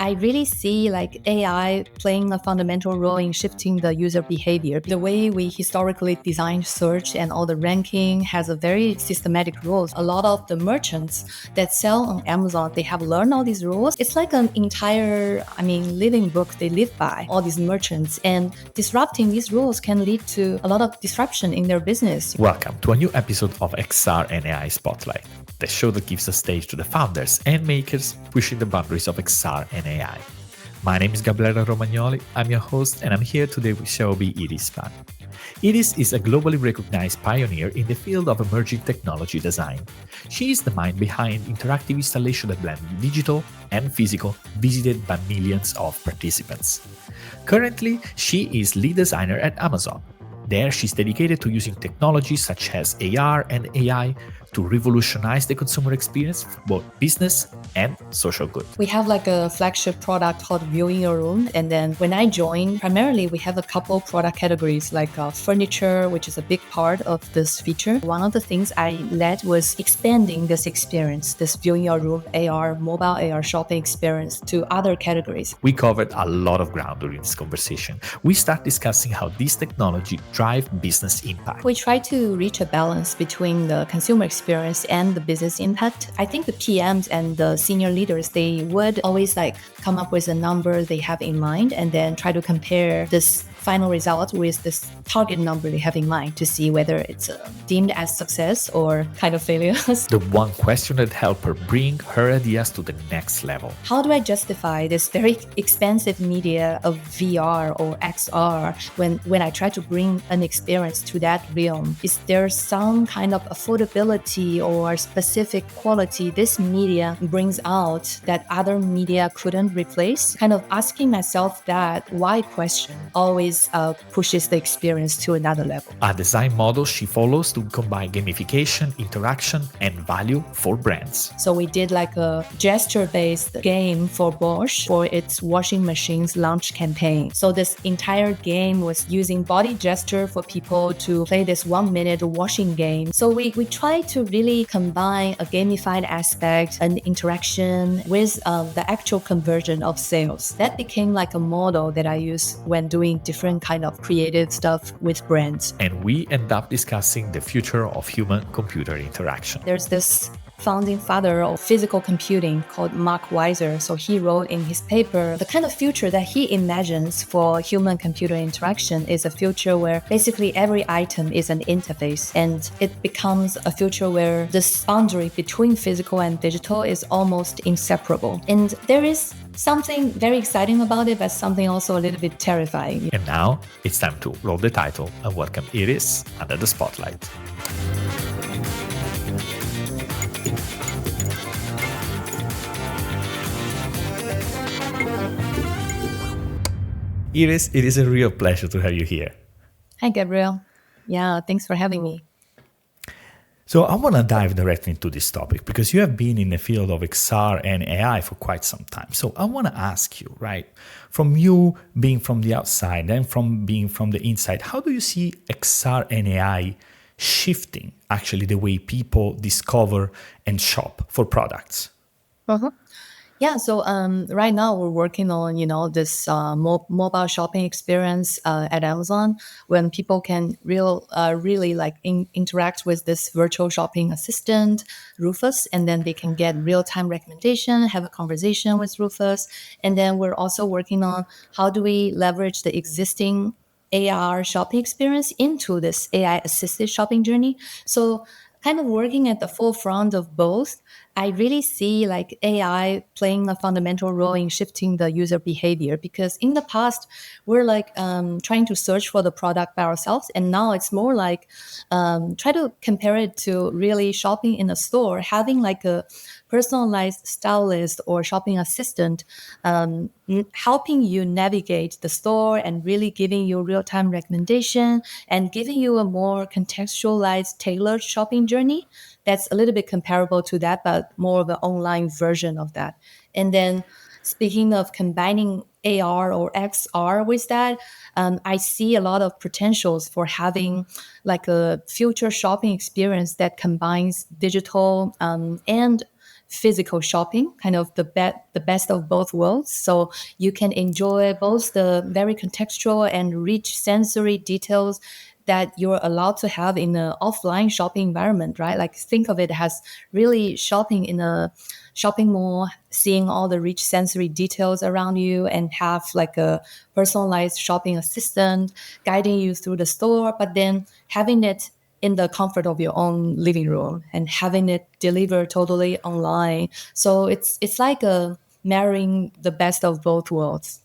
I really see like AI playing a fundamental role in shifting the user behavior. The way we historically designed search and all the ranking has a very systematic rules. A lot of the merchants that sell on Amazon, they have learned all these rules. It's like an entire, living book they live by, all these merchants. And disrupting these rules can lead to a lot of disruption in their business. Welcome to a new episode of XR and AI Spotlight, the show that gives a stage to the founders and makers pushing the boundaries of XR and AI. My name is Gabriele Romagnoli, I'm your host, and I'm here today with Xiaobi Iris Fan. Iris is a globally recognized pioneer in the field of emerging technology design. She is the mind behind interactive installation that blend digital and physical, visited by millions of participants. Currently, she is lead designer at Amazon. There, she's dedicated to using technologies such as AR and AI to revolutionize the consumer experience for both business and social good. We have like a flagship product called Viewing Your Room. And then when I joined, primarily we have a couple product categories like furniture, which is a big part of this feature. One of the things I led was expanding this experience, this Viewing Your Room AR, mobile AR shopping experience to other categories. We covered a lot of ground during this conversation. We start discussing how this technology drive business impact. We try to reach a balance between the consumer experience and the business impact. I think the PMs and the senior leaders, they would always come up with a number they have in mind and then try to compare this final result with this target number they have in mind to see whether it's deemed as success or kind of failure. The one question that helped her bring her ideas to the next level. How do I justify this very expensive media of VR or XR when I try to bring an experience to that realm? Is there some kind of affordability or specific quality this media brings out that other media couldn't replace? Kind of asking myself that why question always pushes the experience to another level. A design model she follows to combine gamification, interaction, and value for brands. So we did like a gesture-based game for Bosch for its washing machine's launch campaign. So this entire game was using body gesture for people to play this 1-minute washing game. So we try to really combine a gamified aspect and interaction with the actual conversion of sales. That became like a model that I use when doing different kind of creative stuff with brands. And we end up discussing the future of human-computer interaction. There's this founding father of physical computing called Mark Weiser. So he wrote in his paper, the kind of future that he imagines for human-computer interaction is a future where basically every item is an interface, and it becomes a future where this boundary between physical and digital is almost inseparable. And there is something very exciting about it, but something also a little bit terrifying. And now it's time to roll the title and welcome Iris under the spotlight. Iris, it is a real pleasure to have you here. Hi, Gabrielle. Yeah, thanks for having me. So I want to dive directly into this topic because you have been in the field of XR and AI for quite some time. So I want to ask you, right, from you being from the outside and from being from the inside, how do you see XR and AI shifting actually the way people discover and shop for products? Yeah, so right now we're working on, this mobile shopping experience at Amazon when people can really interact with this virtual shopping assistant, Rufus, and then they can get real-time recommendation, have a conversation with Rufus. And then we're also working on how do we leverage the existing AR shopping experience into this AI-assisted shopping journey. So kind of working at the forefront of both, I really see like AI playing a fundamental role in shifting the user behavior, because in the past, we're trying to search for the product by ourselves. And now it's more like try to compare it to really shopping in a store, having like a personalized stylist or shopping assistant helping you navigate the store and really giving you real-time recommendation and giving you a more contextualized, tailored shopping journey. That's a little bit comparable to that, but more of an online version of that. And then speaking of combining AR or XR with that, I see a lot of potentials for having like a future shopping experience that combines digital and physical shopping, kind of the best of both worlds. So you can enjoy both the very contextual and rich sensory details that you're allowed to have in an offline shopping environment, right? Like think of it as really shopping in a shopping mall, seeing all the rich sensory details around you and have like a personalized shopping assistant guiding you through the store, but then having it in the comfort of your own living room and having it delivered totally online. So it's like a marrying the best of both worlds.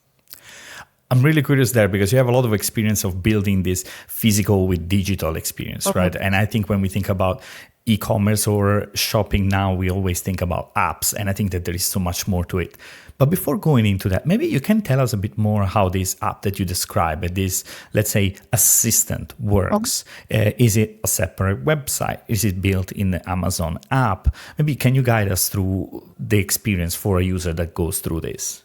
I'm really curious there because you have a lot of experience of building this physical with digital experience, Okay. right? And I think when we think about e-commerce or shopping now, we always think about apps. And I think that there is so much more to it. But before going into that, maybe you can tell us a bit more how this app that you describe, this, let's say, assistant works. Is it a separate website? Is it built in the Amazon app? Maybe can you guide us through the experience for a user that goes through this?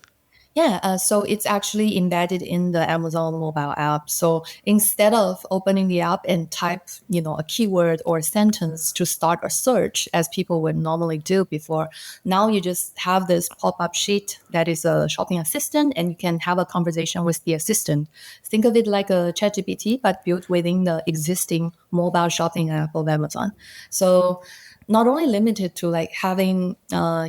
Yeah, so it's actually embedded in the Amazon mobile app. So instead of opening the app and type, a keyword or a sentence to start a search, as people would normally do before, now you just have this pop-up sheet that is a shopping assistant, and you can have a conversation with the assistant. Think of it like a ChatGPT, but built within the existing mobile shopping app of Amazon. So not only limited to like having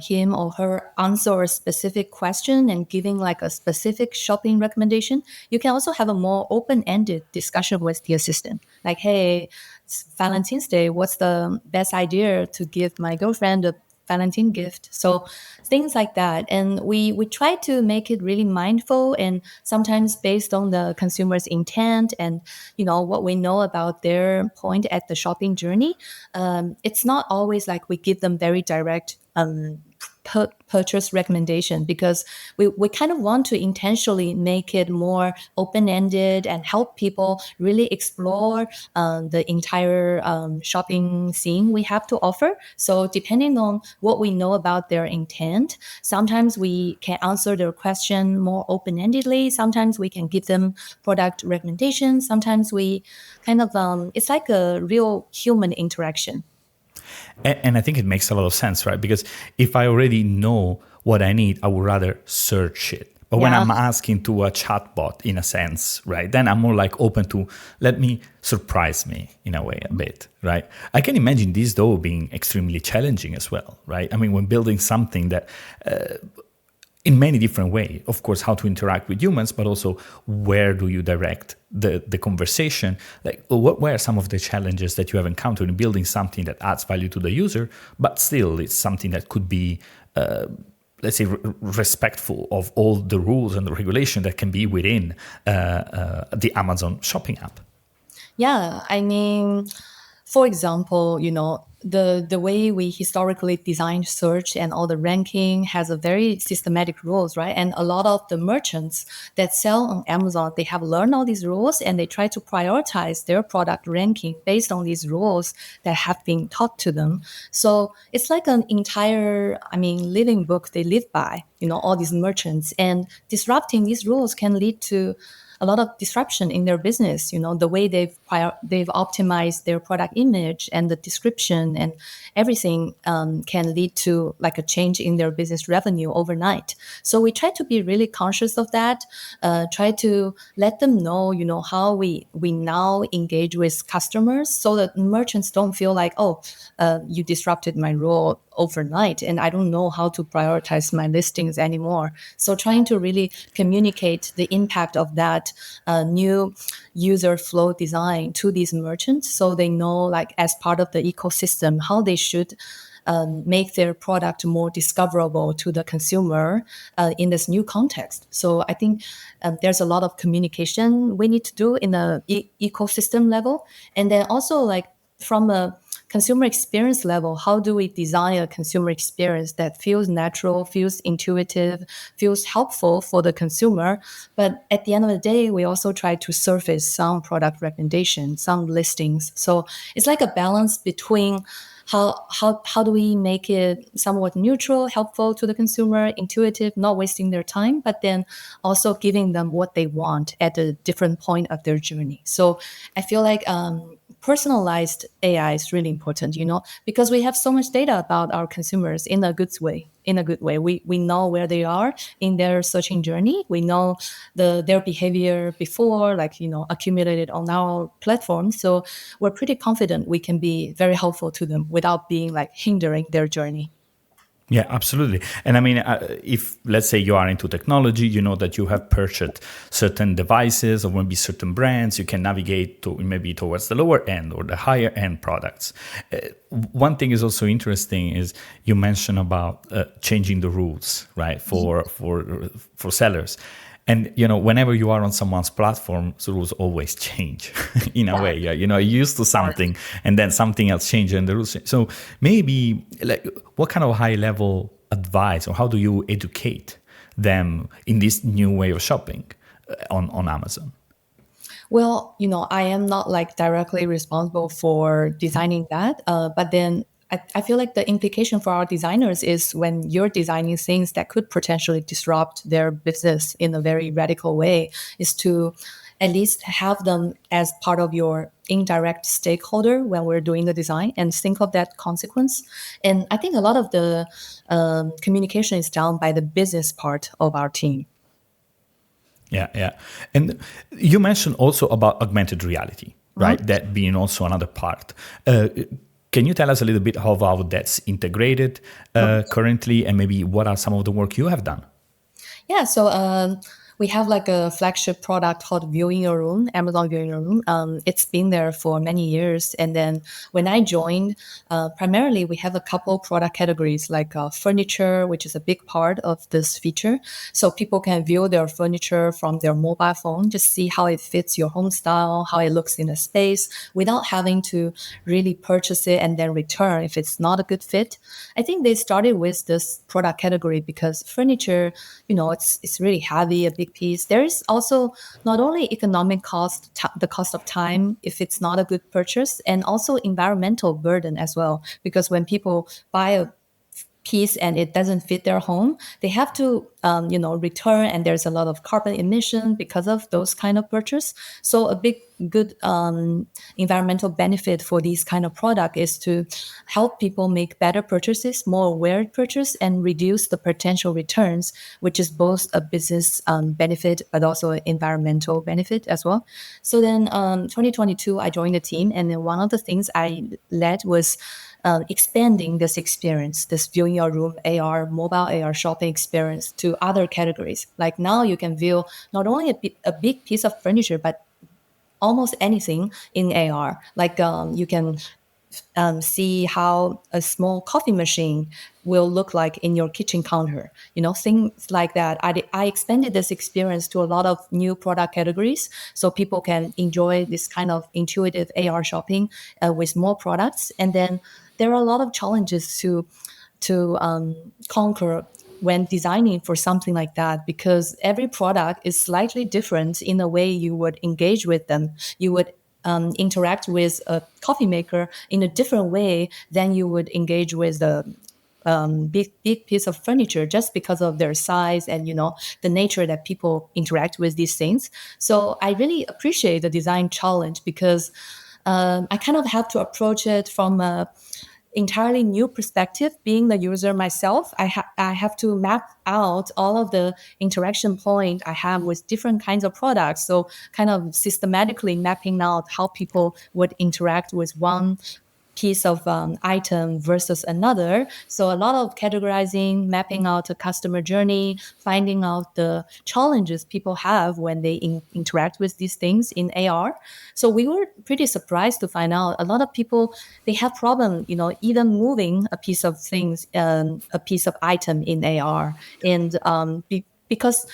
him or her answer a specific question and giving like a specific shopping recommendation, you can also have a more open-ended discussion with the assistant. Like, hey, it's Valentine's Day. What's the best idea to give my girlfriend a Valentine gift? So things like that. And we try to make it really mindful and sometimes based on the consumer's intent and what we know about their point at the shopping journey. It's not always like we give them very direct purchase recommendation because we kind of want to intentionally make it more open-ended and help people really explore the entire shopping scene we have to offer. So depending on what we know about their intent, sometimes we can answer their question more open-endedly. Sometimes we can give them product recommendations. Sometimes we kind of, it's like a real human interaction. And I think it makes a lot of sense, right? Because if I already know what I need, I would rather search it. But when Yeah. I'm asking to a chatbot, in a sense, right, then I'm more like open to let me surprise me in a way a bit, right? I can imagine this though being extremely challenging as well, right? I mean, when building something that in many different ways, of course, how to interact with humans, but also where do you direct the conversation? Like, what were some of the challenges that you have encountered in building something that adds value to the user, but still it's something that could be, let's say, respectful of all the rules and the regulation that can be within the Amazon shopping app? Yeah, I mean, for example, the way we historically designed search and all the ranking has a very systematic rules, right? And a lot of the merchants that sell on Amazon, they have learned all these rules and they try to prioritize their product ranking based on these rules that have been taught to them. So it's like an entire, living book they live by, all these merchants. And disrupting these rules can lead to a lot of disruption in their business. The way they've optimized their product image and the description and everything can lead to like a change in their business revenue overnight. So we try to be really conscious of that. Try to let them know, how we now engage with customers, so that merchants don't feel like, oh, you disrupted my role overnight and I don't know how to prioritize my listings anymore. So trying to really communicate the impact of that new user flow design to these merchants so they know, like, as part of the ecosystem, how they should make their product more discoverable to the consumer in this new context. So I think there's a lot of communication we need to do in the ecosystem level. And then also, like, from a consumer experience level, how do we design a consumer experience that feels natural, feels intuitive, feels helpful for the consumer? But at the end of the day, we also try to surface some product recommendations, some listings. So it's like a balance between how do we make it somewhat neutral, helpful to the consumer, intuitive, not wasting their time, but then also giving them what they want at a different point of their journey. So I feel like personalized AI is really important, because we have so much data about our consumers in a good way. In a good way, we know where they are in their searching journey. We know their behavior before, like accumulated on our platform. So we're pretty confident we can be very helpful to them without being like hindering their journey. Yeah, absolutely. And I mean, if let's say you are into technology, you know that you have purchased certain devices or maybe certain brands, you can navigate to maybe towards the lower end or the higher end products. One thing is also interesting is you mentioned about changing the rules, right, for sellers. And whenever you are on someone's platform, the rules always change in a way. Yeah, you're used to something, and then something else changes, and the rules change. So maybe, like, what kind of high level advice, or how do you educate them in this new way of shopping on Amazon? Well, I am not like directly responsible for designing that, but then I feel like the implication for our designers is when you're designing things that could potentially disrupt their business in a very radical way, is to at least have them as part of your indirect stakeholder when we're doing the design and think of that consequence. And I think a lot of the communication is done by the business part of our team. Yeah, yeah. And you mentioned also about augmented reality, Mhm. right? That being also another part. Can you tell us a little bit how that's integrated currently, and maybe what are some of the work you have done? Yeah, so we have like a flagship product called Viewing Your Room, Amazon Viewing Your Room. It's been there for many years. And then when I joined, primarily we have a couple product categories like furniture, which is a big part of this feature. So people can view their furniture from their mobile phone, just see how it fits your home style, how it looks in a space, without having to really purchase it and then return if it's not a good fit. I think they started with this product category because furniture, it's really heavy, a big piece. There is also not only economic cost, the cost of time if it's not a good purchase, and also environmental burden as well. Because when people buy a piece and it doesn't fit their home, they have to, return, and there's a lot of carbon emission because of those kind of purchase. So a big good environmental benefit for these kind of product is to help people make better purchases, more aware purchase, and reduce the potential returns, which is both a business benefit but also an environmental benefit as well. So then 2022, I joined the team, and then one of the things I led was expanding this experience, this viewing your room AR, mobile AR shopping experience to other categories. Like now you can view not only a big piece of furniture, but almost anything in AR. Like you can see how a small coffee machine will look like in your kitchen counter, things like that. I expanded this experience to a lot of new product categories so people can enjoy this kind of intuitive AR shopping with more products. And then there are a lot of challenges to conquer when designing for something like that, because every product is slightly different in the way you would engage with them. You would interact with a coffee maker in a different way than you would engage with a big piece of furniture, just because of their size and the nature that people interact with these things. So I really appreciate the design challenge because I kind of have to approach it from a entirely new perspective. Being the user myself, I have to map out all of the interaction point I have with different kinds of products. So kind of systematically mapping out how people would interact with one piece of item versus another. So a lot of categorizing, mapping out a customer journey, finding out the challenges people have when they interact with these things in AR. So we were pretty surprised to find out a lot of people, they have problem, even moving a piece of things, a piece of item in AR. And because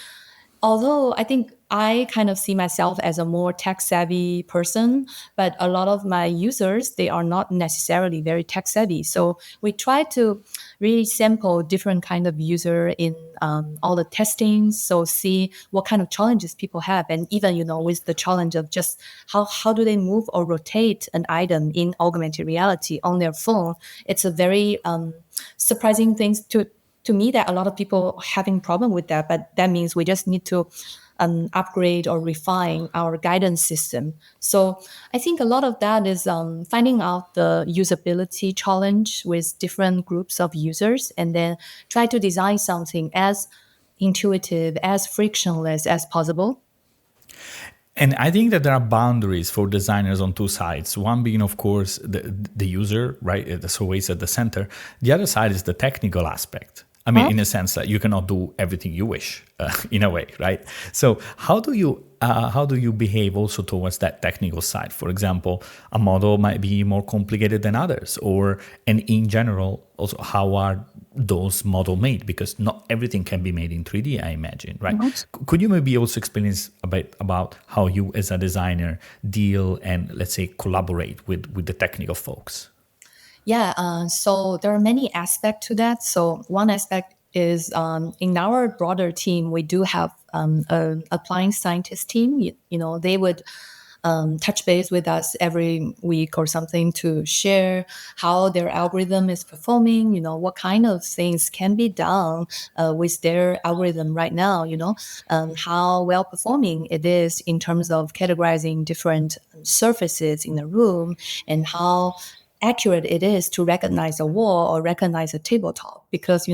although I think I kind of see myself as a more tech savvy person, but a lot of my users, they are not necessarily very tech savvy. So we try to really sample different kind of user in all the testing. So see what kind of challenges people have. And even, with the challenge of just how do they move or rotate an item in augmented reality on their phone, it's a very surprising thing to me that a lot of people having problem with that. But that means we just need to upgrade or refine our guidance system. So I think a lot of that is finding out the usability challenge with different groups of users and then try to design something as intuitive, as frictionless as possible. And I think that there are boundaries for designers on two sides. One being, of course, the user, right? That's always at the center. The other side is the technical aspect. I mean, Huh? in a sense that you cannot do everything you wish, in a way, right? So how do you behave also towards that technical side? For example, a model might be more complicated than others, or and in general, also how are those model made? Because not everything can be made in 3D, I imagine, right? Mhm. Could you maybe also explain us a bit about how you, as a designer, deal and let's say collaborate with the technical folks? Yeah, so there are many aspects to that. So one aspect is in our broader team, we do have a applying scientist team. They would touch base with us every week or something to share how their algorithm is performing. What kind of things can be done with their algorithm right now. How well performing it is in terms of categorizing different surfaces in the room and how accurate it is to recognize a wall or recognize a tabletop, because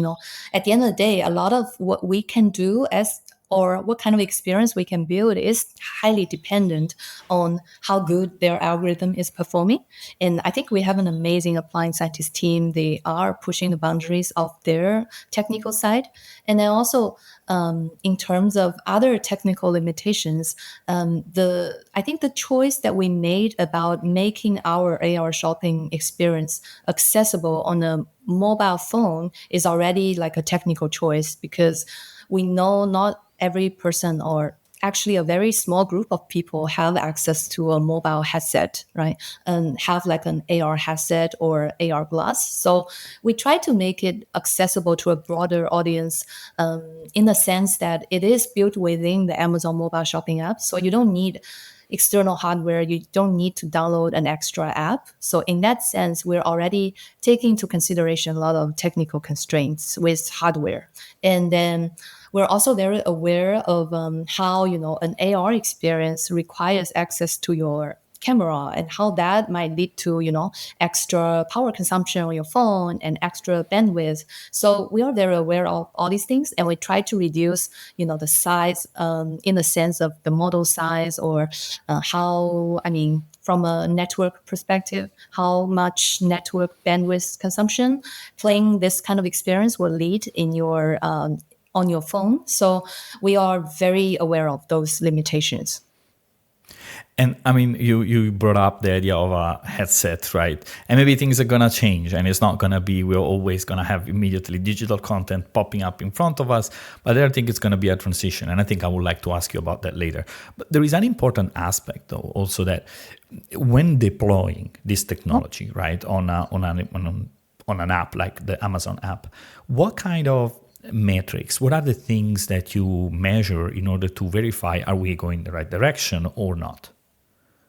at the end of the day, a lot of what we can do as or what kind of experience we can build is highly dependent on how good their algorithm is performing. And I think we have an amazing applying scientist team. They are pushing the boundaries of their technical side. And then also, in terms of other technical limitations, I think the choice that we made about making our AR shopping experience accessible on a mobile phone is already like a technical choice, because we know not every person, or actually a very small group of people, have access to a mobile headset, right? And have like an AR headset or AR glass. So we try to make it accessible to a broader audience, in the sense that it is built within the Amazon mobile shopping app. So you don't need external hardware. You don't need to download an extra app. So in that sense, we're already taking into consideration a lot of technical constraints with hardware. And then we're also very aware of how an AR experience requires access to your camera, and how that might lead to extra power consumption on your phone and extra bandwidth. So we are very aware of all these things, and we try to reduce the size, in the sense of the model size, or how, I mean, from a network perspective, how much network bandwidth consumption playing this kind of experience will lead in your on your phone. So we are very aware of those limitations. And I mean, you brought up the idea of a headset, right? And maybe things are gonna change, and it's not gonna be we're always gonna have immediately digital content popping up in front of us. But I think it's gonna be a transition, and I think I would like to ask you about that later. But there is an important aspect, though, also that when deploying this technology, right, on an app like the Amazon app, what kind of metrics, what are the things that you measure in order to verify are we going the right direction or not?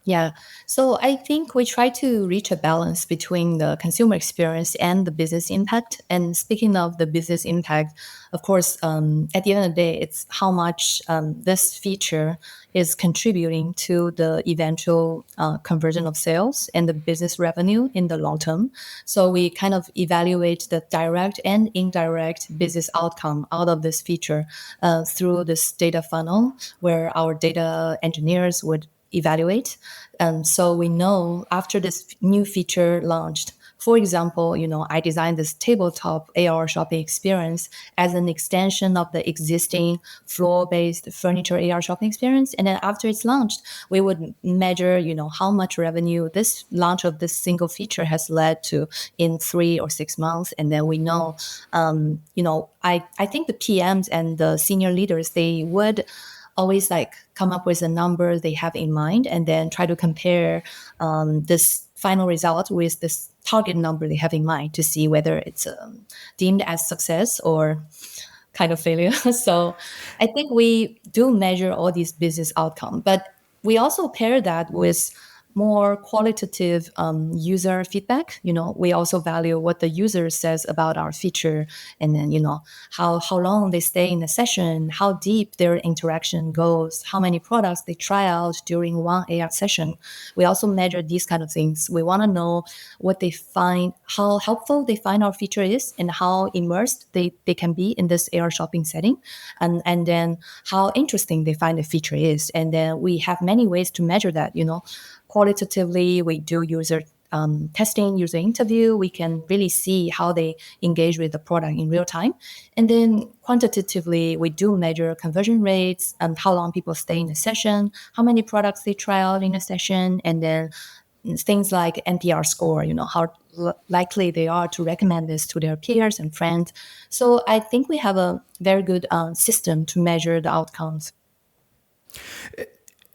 Yeah. So I think we try to reach a balance between the consumer experience and the business impact. And speaking of the business impact, of course, at the end of the day, it's how much this feature is contributing to the eventual conversion of sales and the business revenue in the long term. So we kind of evaluate the direct and indirect business outcome out of this feature through this data funnel, where our data engineers would evaluate. So we know after this new feature launched, for example, I designed this tabletop AR shopping experience as an extension of the existing floor-based furniture AR shopping experience. And then after it's launched, we would measure, how much revenue this launch of this single feature has led to in 3 or 6 months. And then we know, I think the PMs and the senior leaders, they would always like come up with a number they have in mind, and then try to compare this final result with this target number they have in mind to see whether it's deemed as success or kind of failure. So I think we do measure all these business outcomes, but we also pair that with more qualitative user feedback. We also value what the user says about our feature, and then how long they stay in the session, how deep their interaction goes, how many products they try out during one AR session. We also measure these kind of things. We want to know what they find, how helpful they find our feature is, and how immersed they can be in this AR shopping setting, and then how interesting they find the feature is. And then we have many ways to measure that. Qualitatively, we do user testing, user interview. We can really see how they engage with the product in real time. And then quantitatively, we do measure conversion rates and how long people stay in the session, how many products they try out in a session, and then things like NPR score, how likely they are to recommend this to their peers and friends. So I think we have a very good system to measure the outcomes.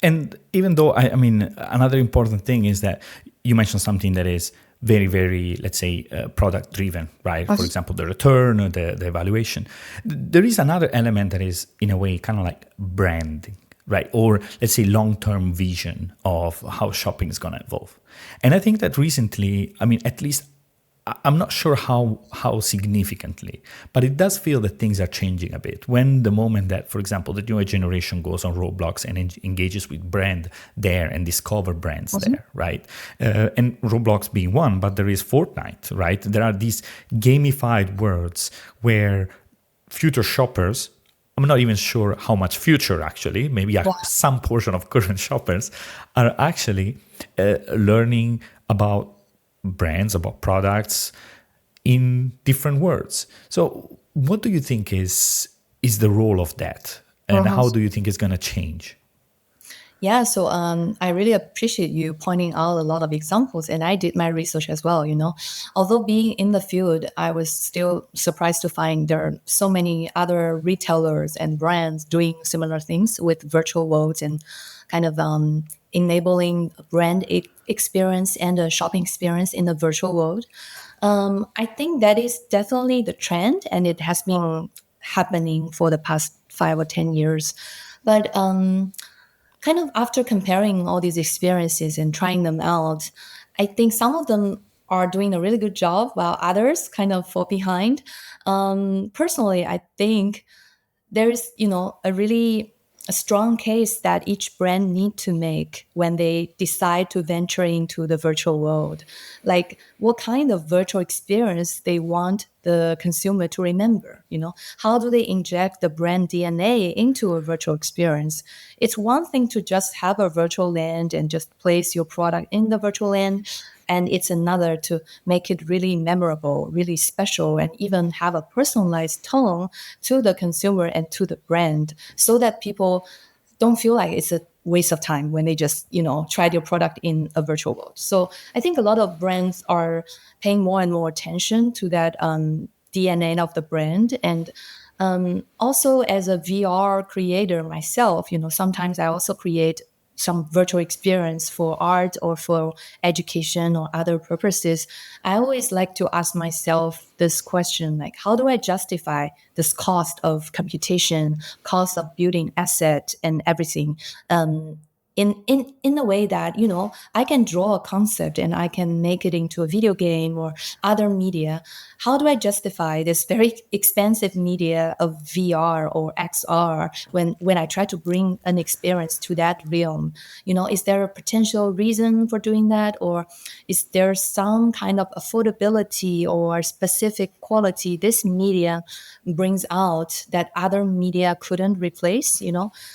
And even though, I mean, another important thing is that you mentioned something that is very, very, let's say, product driven, right? For example, the return or the evaluation. There is another element that is, in a way, kind of like branding, right? Or let's say long-term vision of how shopping is going to evolve. And I think that recently, I mean, at least I'm not sure how significantly, but it does feel that things are changing a bit. When the moment that, for example, the newer generation goes on Roblox and engages with brand there and discover brands there, right? And Roblox being one, but there is Fortnite, right? There are these gamified worlds where future shoppers, I'm not even sure how much future actually, maybe some portion of current shoppers are actually learning about brands, about products in different words. So what do you think is the role of that? And how do you think it's going to change? Yeah, so I really appreciate you pointing out a lot of examples, and I did my research as well. Although being in the field, I was still surprised to find there are so many other retailers and brands doing similar things with virtual worlds and kind of enabling a brand experience and a shopping experience in the virtual world. I think that is definitely the trend, and it has been happening for the past 5 or 10 years. But kind of after comparing all these experiences and trying them out, I think some of them are doing a really good job while others kind of fall behind. Personally, I think there's a strong case that each brand need to make when they decide to venture into the virtual world. Like what kind of virtual experience they want the consumer to remember. How do they inject the brand DNA into a virtual experience? It's one thing to just have a virtual land and just place your product in the virtual land, and it's another to make it really memorable, really special, and even have a personalized tone to the consumer and to the brand, so that people don't feel like it's a waste of time when they just, try their product in a virtual world. So I think a lot of brands are paying more and more attention to that DNA of the brand. And also as a VR creator myself, sometimes I also create some virtual experience for art or for education or other purposes. I always like to ask myself this question, like, how do I justify this cost of computation, cost of building asset and everything? In a way that, I can draw a concept and I can make it into a video game or other media. How do I justify this very expensive media of VR or XR when I try to bring an experience to that realm? Is there a potential reason for doing that? Or is there some kind of affordability or specific quality this media brings out that other media couldn't replace?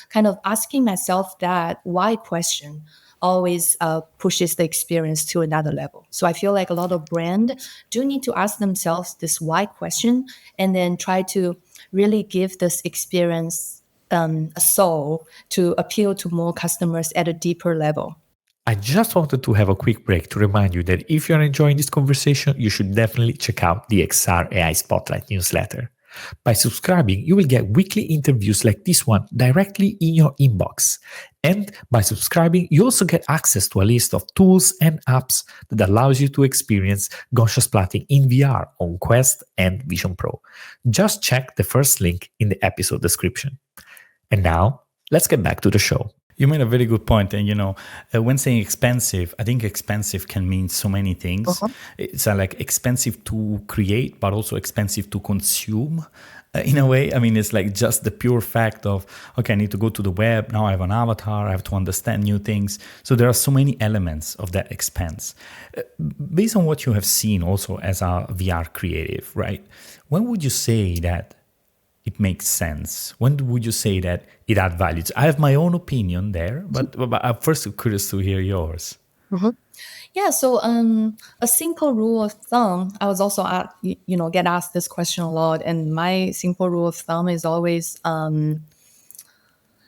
Kind of asking myself that why question always pushes the experience to another level. So I feel like a lot of brands do need to ask themselves this why question, and then try to really give this experience a soul to appeal to more customers at a deeper level. I just wanted to have a quick break to remind you that if you're enjoying this conversation, you should definitely check out the XR AI Spotlight newsletter. By subscribing, you will get weekly interviews like this one directly in your inbox. And by subscribing, you also get access to a list of tools and apps that allows you to experience conscious plotting in VR on Quest and Vision Pro. Just check the first link in the episode description. And now, let's get back to the show. You made a very good point. And, when saying expensive, I think expensive can mean so many things. Uh-huh. It's like expensive to create, but also expensive to consume in a way. I mean, it's like just the pure fact of, okay, I need to go to the web. Now I have an avatar. I have to understand new things. So there are so many elements of that expense. Based on what you have seen also as a VR creative, right? When would you say that it makes sense? When would you say that it adds value? I have my own opinion there, but I'm first curious to hear yours. Mhm. Yeah, so a simple rule of thumb, I was also get asked this question a lot, and my simple rule of thumb is always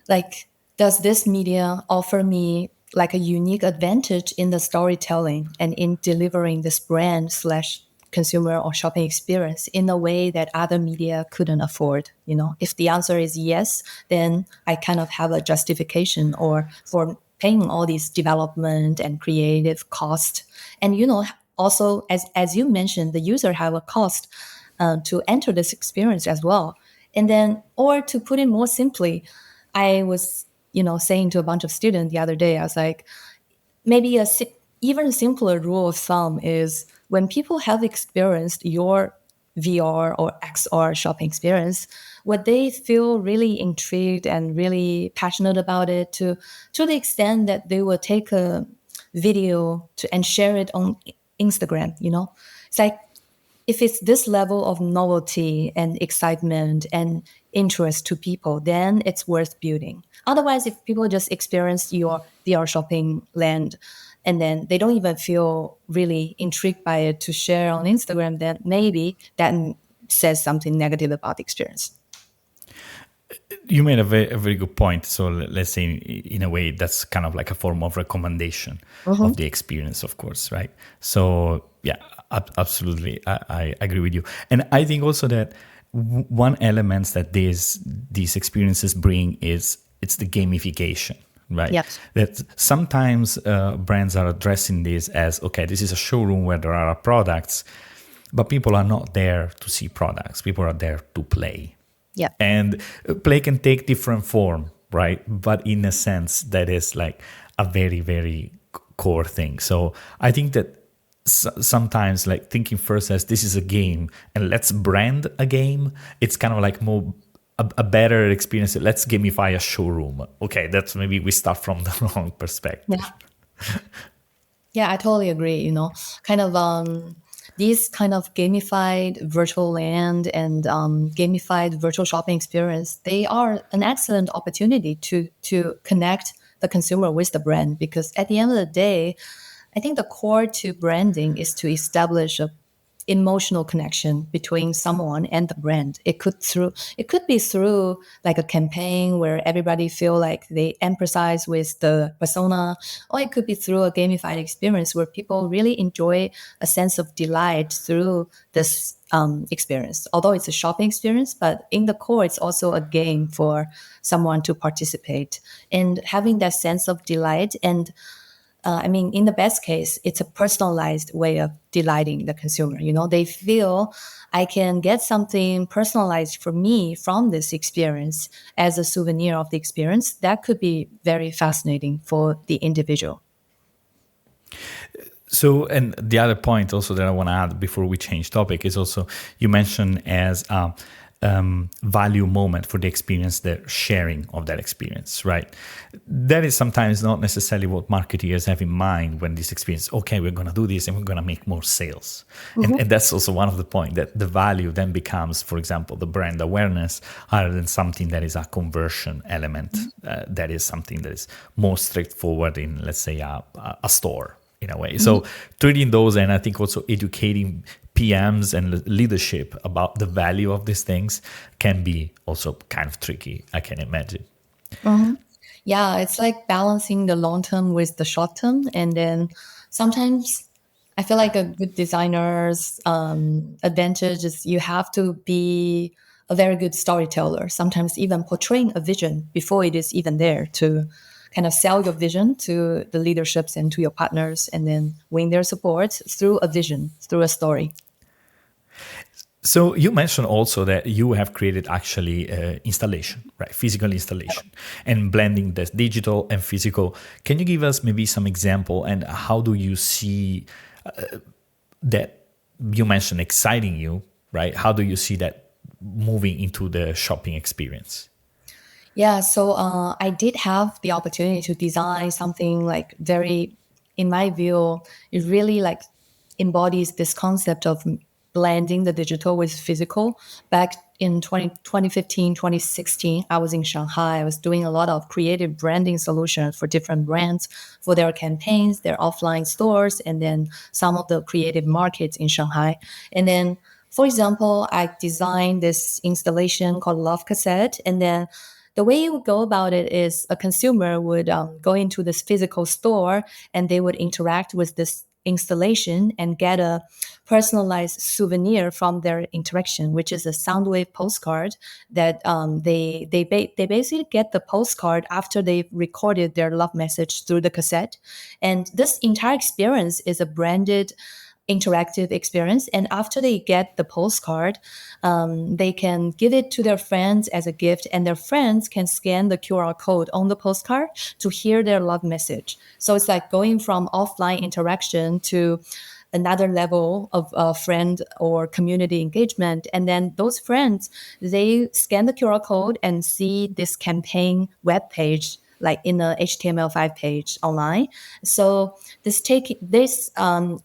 like, does this media offer me like a unique advantage in the storytelling and in delivering this brand slash consumer or shopping experience in a way that other media couldn't afford? If the answer is yes, then I kind of have a justification or for paying all these development and creative cost. And also, as you mentioned, the user have a cost to enter this experience as well. And then, or to put it more simply, I was, saying to a bunch of students the other day, I was like, maybe even simpler rule of thumb is when people have experienced your VR or XR shopping experience, would they feel really intrigued and really passionate about it to the extent that they will take a video and share it on Instagram, It's like, if it's this level of novelty and excitement and interest to people, then it's worth building. Otherwise, if people just experience your VR shopping land and then they don't even feel really intrigued by it to share on Instagram, then maybe that says something negative about the experience. You made a very good point. So let's say, in a way, that's kind of like a form of recommendation of the experience, of course, right? So yeah, absolutely, I agree with you. And I think also that one element that these experiences bring is it's the gamification, right? Yes. That sometimes brands are addressing this as, okay, this is a showroom where there are products, but people are not there to see products. People are there to play. Yeah. And play can take different form, right? But in a sense, that is like a very, very core thing. So I think that sometimes, like, thinking first as this is a game and let's brand a game, it's kind of like more a better experience. Let's gamify a showroom. Okay, that's maybe we start from the wrong perspective. Yeah. Yeah, I totally agree. Kind of these kind of gamified virtual land and gamified virtual shopping experience, they are an excellent opportunity to connect the consumer with the brand, because at the end of the day, I think the core to branding is to establish a emotional connection between someone and the brand. It could be through like a campaign where everybody feel like they empathize with the persona, or it could be through a gamified experience where people really enjoy a sense of delight through this experience. Although it's a shopping experience, but in the core, it's also a game for someone to participate. And having that sense of delight and in the best case, it's a personalized way of delighting the consumer. They feel I can get something personalized for me from this experience as a souvenir of the experience. That could be very fascinating for the individual. So, and the other point also that I want to add before we change topic is also, you mentioned as value moment for the experience, the sharing of that experience, right? That is sometimes not necessarily what marketeers have in mind when this experience, okay, we're going to do this and we're going to make more sales. And that's also one of the points, that the value then becomes, for example, the brand awareness, rather than something that is a conversion element. That is something that is more straightforward in, let's say, a store in a way. So treating those, and I think also educating PMs and leadership about the value of these things can be also kind of tricky, I can imagine. Yeah, it's like balancing the long term with the short term. And then sometimes I feel like a good designer's advantage is you have to be a very good storyteller, sometimes even portraying a vision before it is even there, to kind of sell your vision to the leaderships and to your partners, and then win their support through a vision, through a story. So you mentioned also that you have created actually installation, right? Physical installation and blending the digital and physical. Can you give us maybe some example and how do you see that you mentioned exciting you, right? How do you see that moving into the shopping experience? Yeah, so I did have the opportunity to design something like very, in my view, it really like embodies this concept of blending the digital with physical. Back in 2015, 2016, I was in Shanghai. I was doing a lot of creative branding solutions for different brands for their campaigns, their offline stores, and then some of the creative markets in Shanghai. And then for example, I designed this installation called Love Cassette, and then the way you would go about it is a consumer would go into this physical store and they would interact with this installation and get a personalized souvenir from their interaction, which is a Soundwave postcard that they basically get the postcard after they've recorded their love message through the cassette. And this entire experience is a branded interactive experience. And after they get the postcard, they can give it to their friends as a gift, and their friends can scan the QR code on the postcard to hear their love message. So it's like going from offline interaction to another level of friend or community engagement. And then those friends, they scan the QR code and see this campaign web page like in a HTML5 page online. So this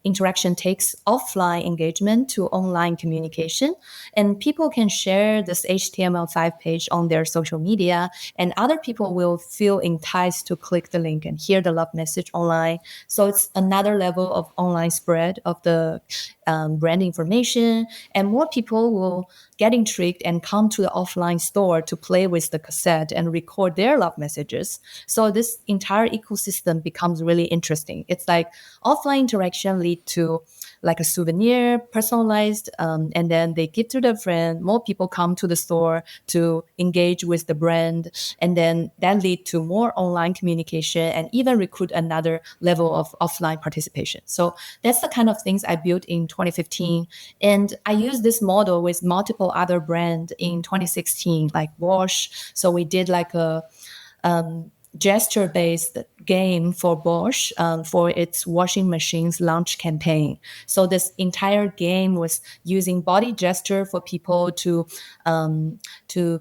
interaction takes offline engagement to online communication, and people can share this HTML5 page on their social media, and other people will feel enticed to click the link and hear the love message online. So it's another level of online spread of the brand information, and more people will get intrigued and come to the offline store to play with the cassette and record their love messages. So this entire ecosystem becomes really interesting. It's like offline interaction lead to like a souvenir, personalized, and then they give to their friend. More people come to the store to engage with the brand, and then that lead to more online communication and even recruit another level of offline participation. So that's the kind of things I built in 2015, and I used this model with multiple other brands in 2016, like Bosch. So we did like a gesture-based game for Bosch for its washing machines launch campaign. So this entire game was using body gesture for people to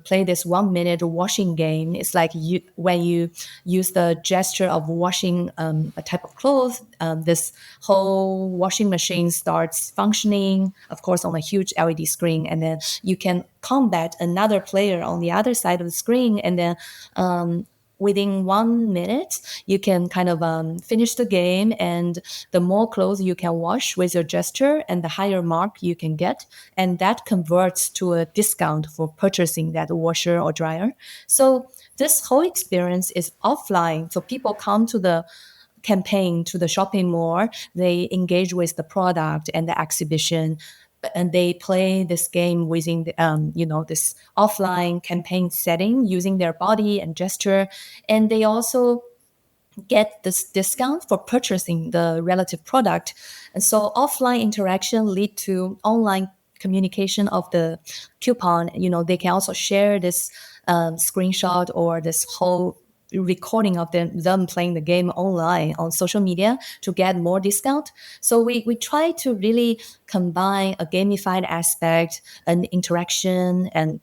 play this 1 minute washing game. It's like when you use the gesture of washing a type of clothes, this whole washing machine starts functioning, of course, on a huge LED screen, and then you can combat another player on the other side of the screen, and then within 1 minute, you can kind of finish the game, and the more clothes you can wash with your gesture and the higher mark you can get, and that converts to a discount for purchasing that washer or dryer. So this whole experience is offline. So people come to the campaign, to the shopping mall, they engage with the product and the exhibition, and they play this game within the, this offline campaign setting using their body and gesture. And they also get this discount for purchasing the relative product. And so offline interaction lead to online communication of the coupon. They can also share this screenshot or this whole recording of them playing the game online on social media to get more discount. So we try to really combine a gamified aspect, an interaction, and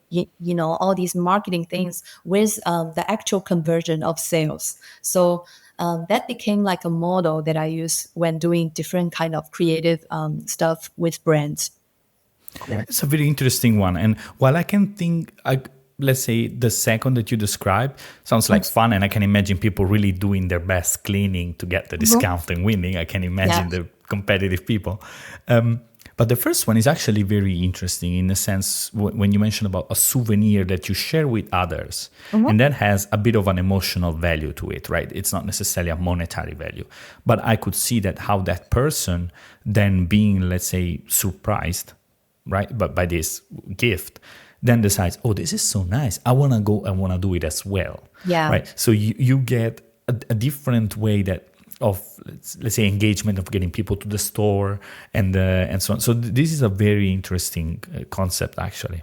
all these marketing things with the actual conversion of sales. So that became like a model that I use when doing different kind of creative stuff with brands. It's a very interesting one. And while I can think, let's say the second that you described sounds like fun, and I can imagine people really doing their best cleaning to get the discount and winning. I can imagine the competitive people. But the first one is actually very interesting in the sense when you mentioned about a souvenir that you share with others, and that has a bit of an emotional value to it, right? It's not necessarily a monetary value, but I could see that how that person then being, let's say, surprised, right, but by this gift, then decides, oh, this is so nice. I want to go and want to do it as well. Yeah. Right. So you get a different way that let's say engagement of getting people to the store and so on. So this is a very interesting concept actually.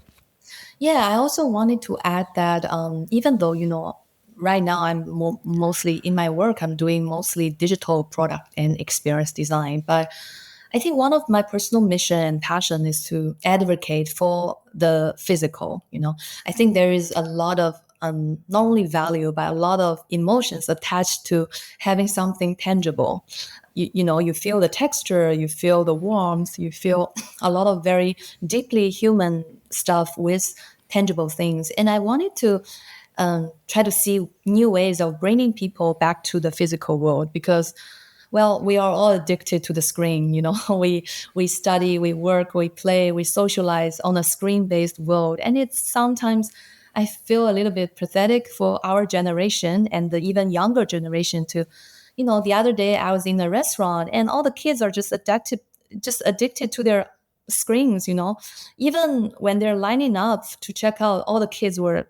Yeah, I also wanted to add that even though, right now I'm mostly in my work, I'm doing mostly digital product and experience design. But I think one of my personal mission and passion is to advocate for the physical. I think there is a lot of not only value, but a lot of emotions attached to having something tangible. You feel the texture, you feel the warmth, you feel a lot of very deeply human stuff with tangible things. And I wanted to try to see new ways of bringing people back to the physical world because, well, we are all addicted to the screen. We study, we work, we play, we socialize on a screen-based world, and it's sometimes I feel a little bit pathetic for our generation and the even younger generation to, the other day I was in a restaurant and all the kids are just addicted to their screens. Even when they're lining up to check out, all the kids were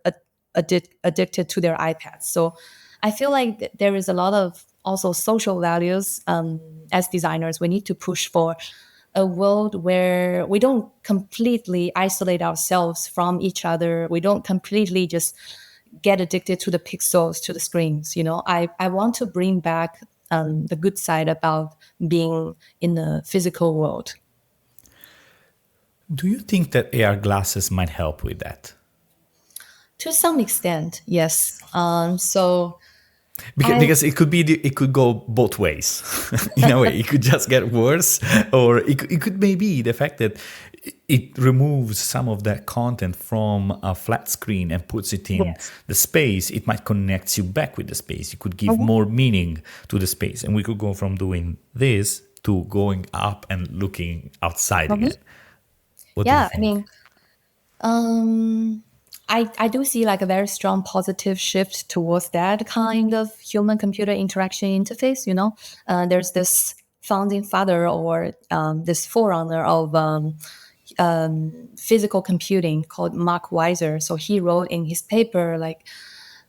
addicted to their iPads. So I feel like there is a lot of also social values. As designers, we need to push for a world where we don't completely isolate ourselves from each other. We don't completely just get addicted to the pixels, to the screens. I want to bring back the good side about being in the physical world. Do you think that AR glasses might help with that? To some extent, yes. So Because, I because it could go both ways. In a way, it could just get worse, or it could maybe the fact that it removes some of that content from a flat screen and puts it in yes. the space. It might connect you back with the space. It could give Mhm. more meaning to the space, and we could go from doing this to going up and looking outside Mhm. again. What do you Yeah, I think? mean, Um, I do see like a very strong positive shift towards that kind of human computer interaction interface. There's this founding father or this forerunner of physical computing called Mark Weiser. So he wrote in his paper like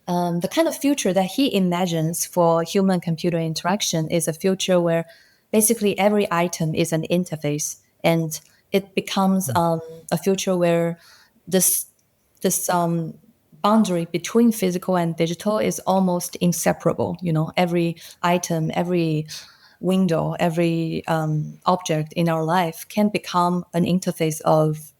the kind of future that he imagines for human computer interaction is a future where basically every item is an interface and it becomes a future where this this boundary between physical and digital is almost inseparable. Every item, every window, every object in our life can become an interface of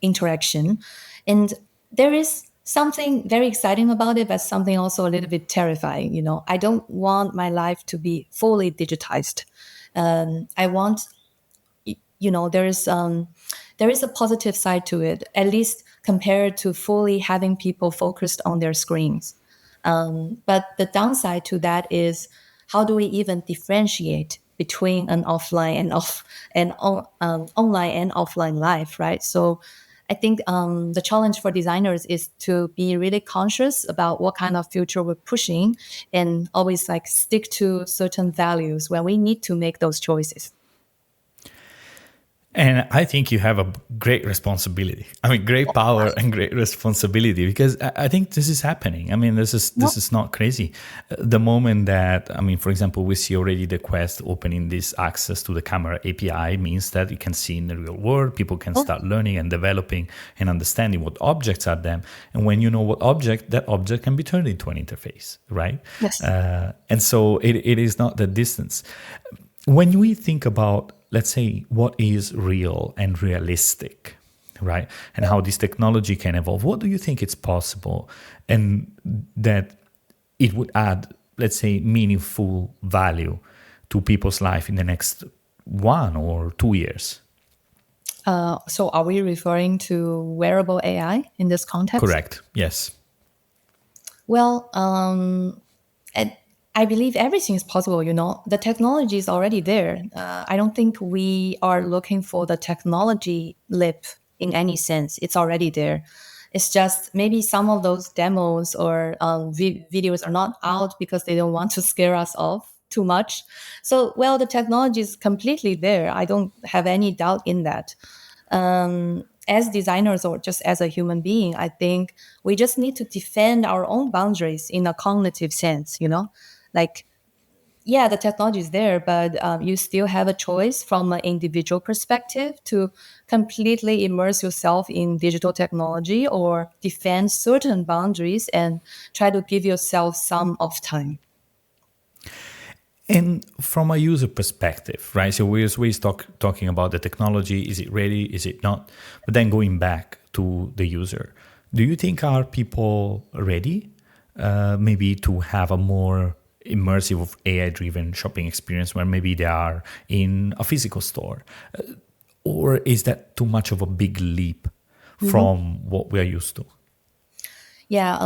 interaction. And there is something very exciting about it, but something also a little bit terrifying. I don't want my life to be fully digitized. I want, there is a positive side to it, at least compared to fully having people focused on their screens. But the downside to that is how do we even differentiate between an offline and online and offline life, right? So I think the challenge for designers is to be really conscious about what kind of future we're pushing and always like stick to certain values when we need to make those choices. And I think you have a great responsibility. I mean, great power and great responsibility because I think this is happening. I mean, this is not crazy. The moment that, I mean, for example, we see already the Quest opening this access to the camera API means that you can see in the real world, people can start learning and developing and understanding what objects are them. And when you know what object, that object can be turned into an interface, right? Yes. And so it is not the distance. When we think about, let's say, what is real and realistic, right? And how this technology can evolve, what do you think it's possible and that it would add, let's say, meaningful value to people's life in the next 1 or 2 years? So are we referring to wearable AI in this context? Correct. Yes. Well, I believe everything is possible. The technology is already there. I don't think we are looking for the technology leap in any sense. It's already there. It's just maybe some of those demos or videos are not out because they don't want to scare us off too much. So, well, the technology is completely there. I don't have any doubt in that. As designers or just as a human being, I think we just need to defend our own boundaries in a cognitive sense. Like yeah, the technology is there, but you still have a choice from an individual perspective to completely immerse yourself in digital technology or defend certain boundaries and try to give yourself some off time. And from a user perspective, right? So we're talking about the technology. Is it ready? Is it not? But then going back to the user, do you think are people ready maybe to have a more immersive AI-driven shopping experience where maybe they are in a physical store? Or is that too much of a big leap from what we are used to? Yeah,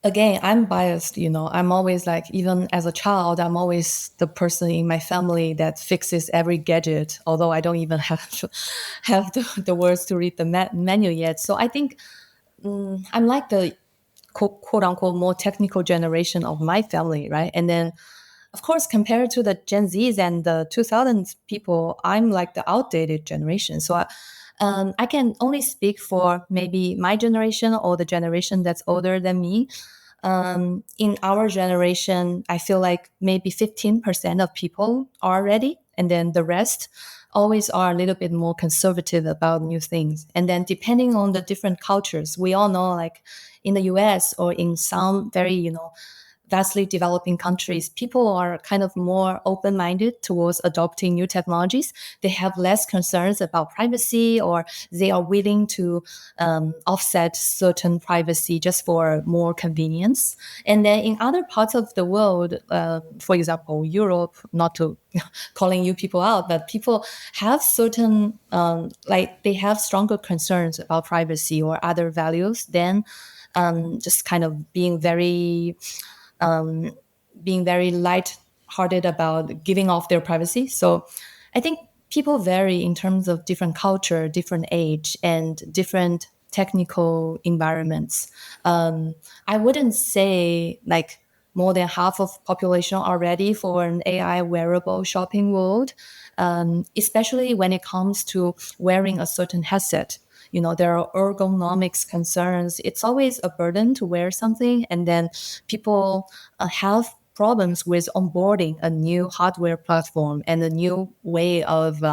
again, I'm biased, I'm always like, even as a child, I'm always the person in my family that fixes every gadget, although I don't even have the words to read the menu yet. So I think I'm like the quote unquote more technical generation of my family, right? And then, of course, compared to the Gen Zs and the 2000s people, I'm like the outdated generation. So I can only speak for maybe my generation or the generation that's older than me. In our generation, I feel like maybe 15% of people are ready, and then the rest always are a little bit more conservative about new things. And then depending on the different cultures, we all know like in the US or in some very, vastly developing countries, people are kind of more open-minded towards adopting new technologies. They have less concerns about privacy, or they are willing to offset certain privacy just for more convenience. And then in other parts of the world, for example, Europe, not to calling you people out, but people have certain, like they have stronger concerns about privacy or other values than just kind of being very light-hearted about giving off their privacy. So I think people vary in terms of different culture, different age, and different technical environments. I wouldn't say like more than half of population are ready for an AI wearable shopping world, especially when it comes to wearing a certain headset. There are ergonomics concerns. It's always a burden to wear something, and then people have problems with onboarding a new hardware platform and a new way of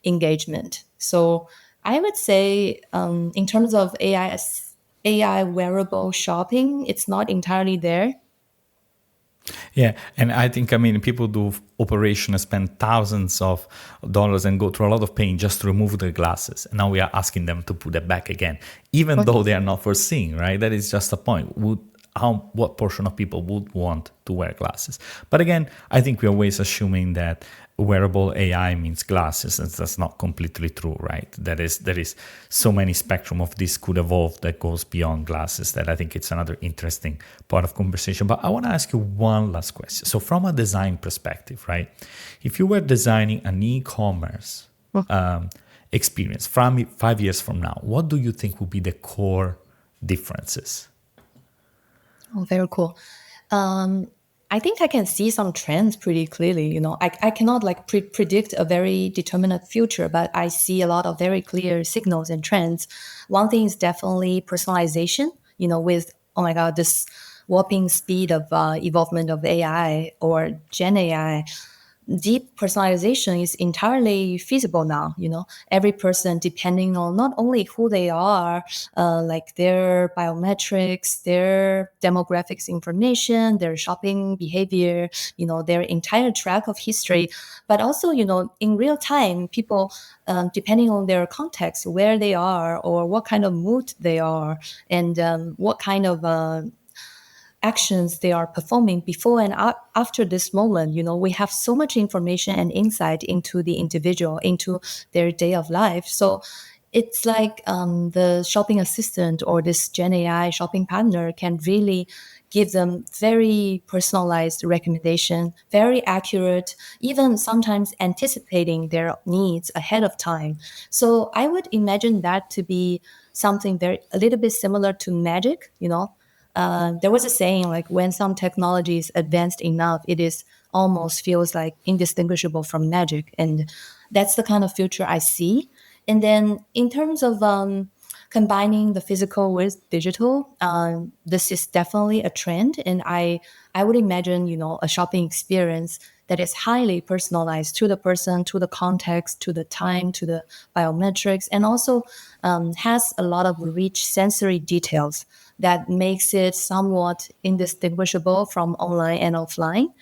engagement. So I would say, in terms of AI wearable shopping, it's not entirely there. Yeah, and I think, I mean, people do operation, spend thousands of dollars and go through a lot of pain just to remove their glasses. And now we are asking them to put it back again, even though they are not foreseeing, right? That is just a point. What portion of people would want to wear glasses? But again, I think we're always assuming that wearable AI means glasses, and that's not completely true, right? There is so many spectrum of this could evolve that goes beyond glasses that I think it's another interesting part of conversation. But I want to ask you one last question. So from a design perspective, right? If you were designing an e-commerce experience from 5 years from now, what do you think would be the core differences? Oh, very cool. I think I can see some trends pretty clearly. I cannot like predict a very determinate future, but I see a lot of very clear signals and trends. One thing is definitely personalization. With, oh my God, this whopping speed of evolvement of AI or Gen AI, deep personalization is entirely feasible now. Every person, depending on not only who they are, like their biometrics, their demographics information, their shopping behavior, their entire track of history, but also, in real time, people, depending on their context, where they are or what kind of mood they are, and what kind of actions they are performing before and after this moment. We have so much information and insight into the individual, into their day of life. So it's like the shopping assistant or this Gen AI shopping partner can really give them very personalized recommendation, very accurate, even sometimes anticipating their needs ahead of time. So I would imagine that to be something a little bit similar to magic. There was a saying like, when some technology is advanced enough, it is almost feels like indistinguishable from magic. And that's the kind of future I see. And then in terms of combining the physical with digital, this is definitely a trend. And I would imagine, a shopping experience that is highly personalized to the person, to the context, to the time, to the biometrics, and also has a lot of rich sensory details that makes it somewhat indistinguishable from online and offline.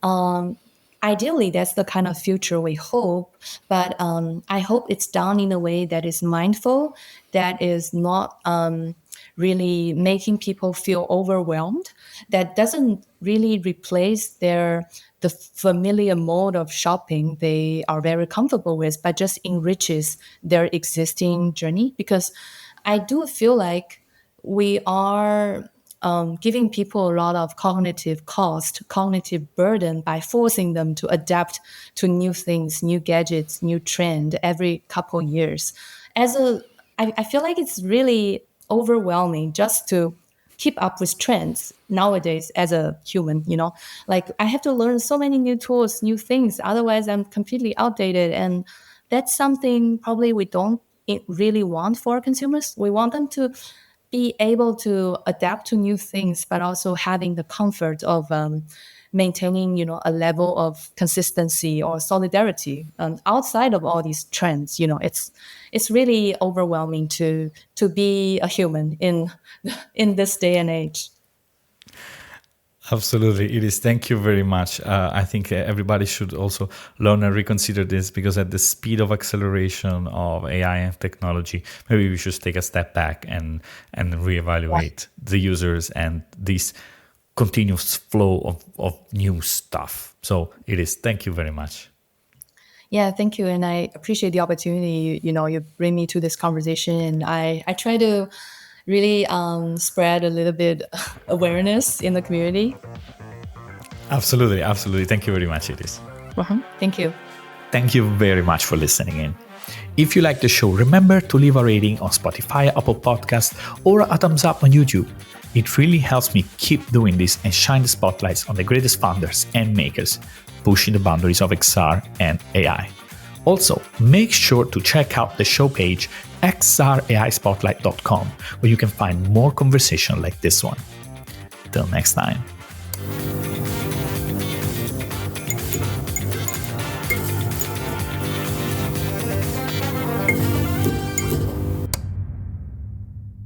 Um, Ideally, that's the kind of future we hope, but I hope it's done in a way that is mindful, that is not really making people feel overwhelmed, that doesn't really replace the familiar mode of shopping they are very comfortable with, but just enriches their existing journey. Because I do feel like we are giving people a lot of cognitive cost, cognitive burden by forcing them to adapt to new things, new gadgets, new trend every couple years. I feel like it's really overwhelming just to keep up with trends nowadays as a human, like I have to learn so many new tools, new things, otherwise I'm completely outdated. And that's something probably we don't really want for consumers. We want them to be able to adapt to new things, but also having the comfort of maintaining, a level of consistency or solidarity outside of all these trends. It's really overwhelming to be a human in this day and age. Absolutely, it is. Thank you very much. I think everybody should also learn and reconsider this, because at the speed of acceleration of AI and technology, maybe we should take a step back and reevaluate the users and this continuous flow of new stuff. So it is. Thank you very much. Yeah, thank you. And I appreciate the opportunity, you bring me to this conversation. And I try to really spread a little bit awareness in the community. Absolutely, absolutely. Thank you very much, Iris. Thank you. Thank you very much for listening in. If you like the show, remember to leave a rating on Spotify, Apple Podcasts, or a thumbs up on YouTube. It really helps me keep doing this and shine the spotlights on the greatest founders and makers, pushing the boundaries of XR and AI. Also, make sure to check out the show page xraispotlight.com, where you can find more conversation like this one. Till next time.